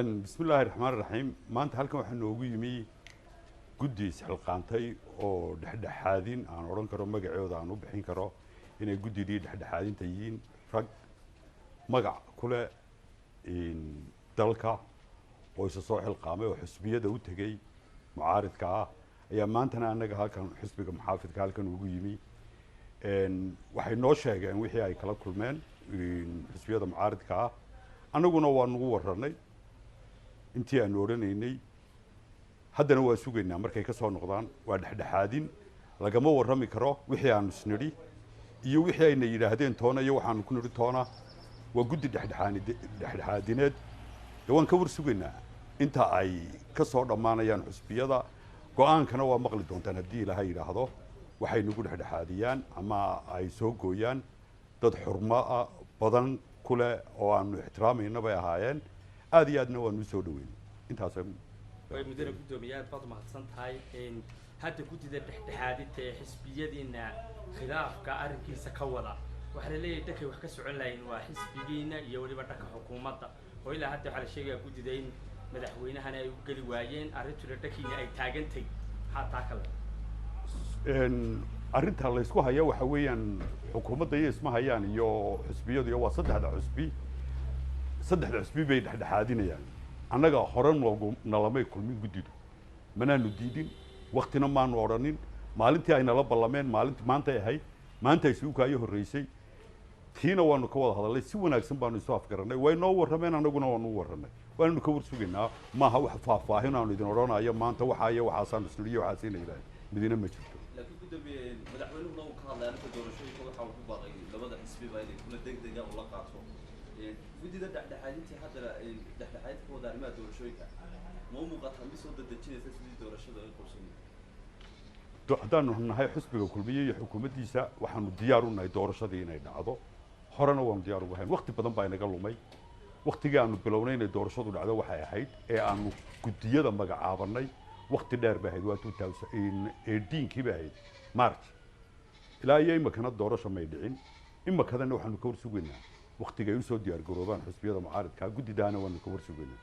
بسم الله الرحمن الرحيم ما أنت هلكم إحنا نوجي مي قديس حلقانتي أو دحدح حادين عن أوران كرو مجا عود عن وبحين كرو إن الجدي دي دحدح حادين تيجين فرق مجا كله إن دلكا ويصصح القامة وحسبية ده وتجي معارض كا يا ما أنت أنا هالكم حسبك محافظ كهالكم نوجي مي إن واحد نوشة يعني وحي أي كلا كل من إن حسبية ده معارض كا أنا قلنا وانو ورني intii aan oranaynay haddana waa sugaynaa markay ka soo noqdaan waa dhaxdhaxaadin lagama warrami karo wixii aan isniri iyo wixii ayna yiraahdeen toona iyo waxaan ku niri toona waa guddi dhaxdhaxaadineed waan ka war sugaynaa inta ay ka soo dhamaanayaan xusbiyada go'aankana waa maqli doontaan haddii ilaahay yiraahdo waxay nagu dhaxdhaxaadiyaan ama ay soo gooyaan dad xurmo badan kule oo aan ixtiraamayna bay ahaayeen aad iyo aadna waan u soo dhaweyn intaas way mudane gudoomiyaad baad mahadsan tahay in hadda guddida dhexdhexaadinta ee xisbiyadiina khilaafka arrinkiisa ka wada waxa la leeyahay dadkay wax ka socon lahayn waa xisbigiina iyo waliba dhanka xukuumadda oo ilaa hadda waxa la sheegayaa guddida in madaxweynahana ay u geli waayeen arrintuna dadkiina ay taagantay xataa kale arrinta la isku haya waxa weeyaan xukuumadda iyo isma hayaan iyo xisbiyadu iyo waa saddexda xisbi bay dhexdhexaadinayaan annaga horan nalamay kulmin guddidu manaanu diidin waqtina maanu odhanin maalintii ay nala ballameen maantay ahayd maanta ay suukaayo horreysay tiina waanu ka wada hadalnay si wanaagsan baanu isu afgarannay way noo warrameen annaguna waanu u warrannay waanu ka war sugaynaa maaha wax faahfaahin aanu idin odhanayo maanta waxaa iyo waxaasaanu isniriyo waxaasina yidhahay midina ma jirto laakiin gudoomiye madaxweynuhuna uu ka hadlay arrinta doorashooyinka waxa uu ku baaqay labada xisbiba inay kula degdega ula qaato guddida dhexdhexaadintii haddana dhexdhexaadinta wada arrimaha doorashooyinka ma u muuqataa mid soo dadejinaysa sidii doorashada ay qorsanyihiin haddaanu nahay xisbiga kulmiye iyo xukuumaddiisa waxaanu diyaar u nahay doorashadii inay dhacdo horena waanu diyaar ugu hayn waqti badan baa inaga lumay waqtigii aanu bilownay inay doorashadu dhacdo waxay ahayd ee aanu guddiyada magacaabanay waqti dheer bay ahayd waa 2018kii bay ahayd march ilaa iyo imakana doorasho may dhicin imakadana waxaanu ka war sugaynaa waqtiga ay u soo diyaar garoobaan xisbiyada mucaaradka guddidaana waanu ka war sugaynaa